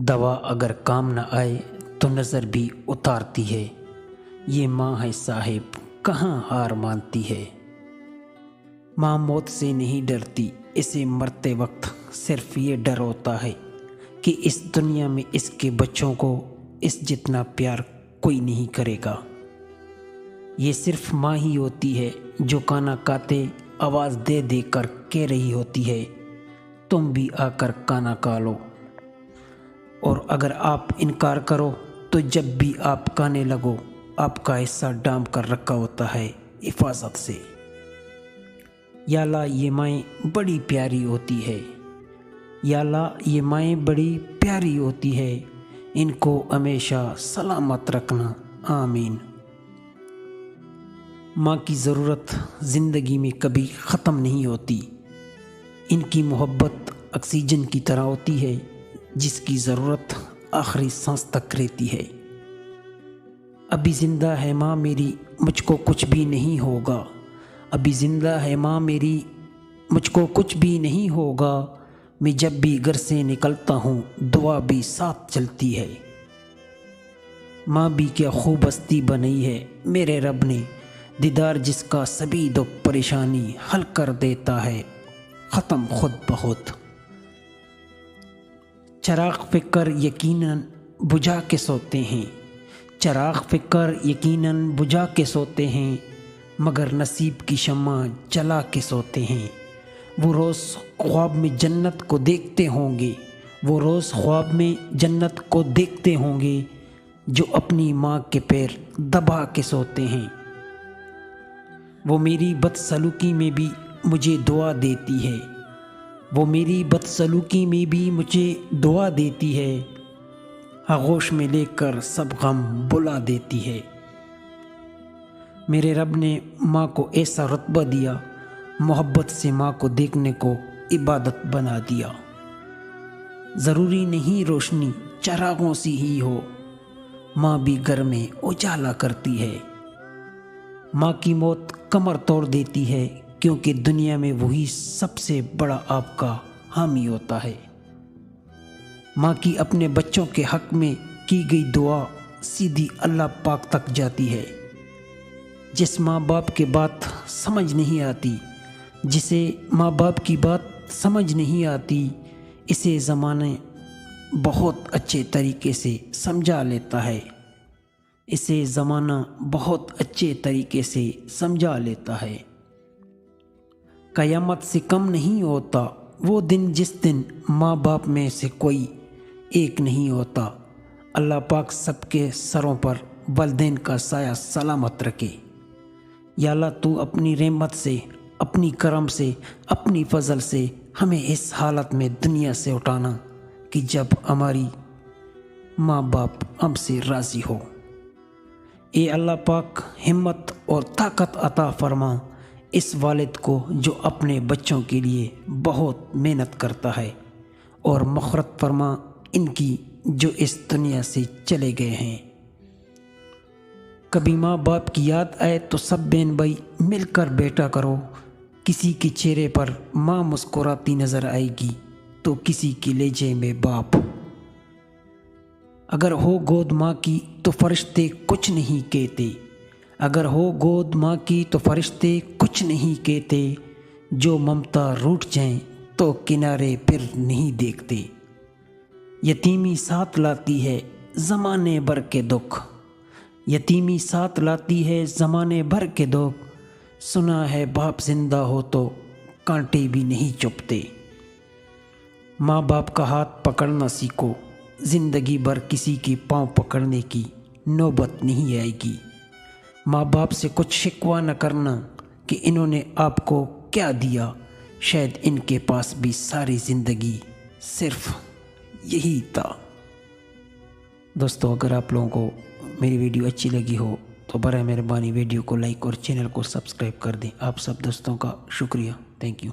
दवा अगर काम न आए तो नज़र भी उतारती है। ये माँ है साहिब, कहाँ हार मानती है। माँ मौत से नहीं डरती, इसे मरते वक्त सिर्फ ये डर होता है कि इस दुनिया में इसके बच्चों को इस जितना प्यार कोई नहीं करेगा। ये सिर्फ माँ ही होती है जो काना काते आवाज़ दे दे कर कह रही होती है, तुम भी आकर काना का लो। और अगर आप इनकार करो तो जब भी आप काने लगो आपका हिस्सा डाम कर रखा होता है हिफाजत से। या अल्लाह, ये माएँ बड़ी प्यारी होती है। या अल्लाह, ये माएँ बड़ी प्यारी होती है, इनको हमेशा सलामत रखना, आमीन। माँ की ज़रूरत ज़िंदगी में कभी ख़त्म नहीं होती। इनकी मोहब्बत ऑक्सीजन की तरह होती है जिसकी ज़रूरत आखिरी सांस तक रहती है। अभी ज़िंदा है माँ मेरी, मुझको कुछ भी नहीं होगा। अभी ज़िंदा है माँ मेरी, मुझको कुछ भी नहीं होगा। मैं जब भी घर से निकलता हूँ दुआ भी साथ चलती है। माँ भी क्या खूब हस्ती बनाई है मेरे रब ने, दीदार जिसका सभी दुख परेशानी हल कर देता है ख़त्म खुद बहुत। चराग फ़िक्र यकीनन बुझा के सोते हैं, चराग फ़िक्र यकीनन बुझा के सोते हैं, मगर नसीब की शम्मा जला के सोते हैं। वो रोज़ ख्वाब में जन्नत को देखते होंगे, वो रोज़ ख्वाब में जन्नत को देखते होंगे, जो अपनी माँ के पैर दबा के सोते हैं। वो मेरी बदसलूकी में भी मुझे दुआ देती है, वो मेरी बदसलूकी में भी मुझे दुआ देती है, आगोश में लेकर सब गम बुला देती है। मेरे रब ने माँ को ऐसा रुतबा दिया, मोहब्बत से माँ को देखने को इबादत बना दिया। ज़रूरी नहीं रोशनी चरागों सी ही हो, माँ भी घर में उजाला करती है। माँ की मौत कमर तोड़ देती है क्योंकि दुनिया में वही सबसे बड़ा आपका हामी होता है। माँ की अपने बच्चों के हक़ में की गई दुआ सीधी अल्लाह पाक तक जाती है। जिस माँ बाप के बात समझ नहीं आती, जिसे माँ बाप की बात समझ नहीं आती, इसे ज़माने बहुत अच्छे तरीके से समझा लेता है। इसे ज़माना बहुत अच्छे तरीके से समझा लेता है। क़यामत से कम नहीं होता वो दिन जिस दिन माँ बाप में से कोई एक नहीं होता। अल्लाह पाक सबके सरों पर वलदैन का साया सलामत रखे। या अल्लाह, तू अपनी रहमत से, अपनी करम से, अपनी फजल से हमें इस हालत में दुनिया से उठाना कि जब हमारी माँ बाप हमसे राज़ी हो। ए अल्लाह पाक, हिम्मत और ताकत अता फरमा इस वालिद को जो अपने बच्चों के लिए बहुत मेहनत करता है, और मग़फ़िरत फरमा इनकी जो इस दुनिया से चले गए हैं। कभी माँ बाप की याद आए तो सब बहन भाई मिलकर बैठा करो। किसी के चेहरे पर माँ मुस्कुराती नज़र आएगी तो किसी के लहजे में बाप। अगर हो गोद माँ की तो फरिश्ते कुछ नहीं कहते, अगर हो गोद माँ की तो फरिश्ते कुछ नहीं कहते, जो ममता रूठ जाएं तो किनारे फिर नहीं देखते। यतीमी साथ लाती है ज़माने भर के दुख, यतीमी साथ लाती है ज़माने भर के दुख, सुना है बाप जिंदा हो तो कांटे भी नहीं चुभते। माँ बाप का हाथ पकड़ना सीखो, ज़िंदगी भर किसी के पाँव पकड़ने की नौबत नहीं आएगी। माँ बाप से कुछ शिकवा न करना कि इन्होंने आपको क्या दिया, शायद इनके पास भी सारी ज़िंदगी सिर्फ यही था। दोस्तों, अगर आप लोगों को मेरी वीडियो अच्छी लगी हो तो बराए मेहरबानी वीडियो को लाइक और चैनल को सब्सक्राइब कर दें। आप सब दोस्तों का शुक्रिया। Thank you.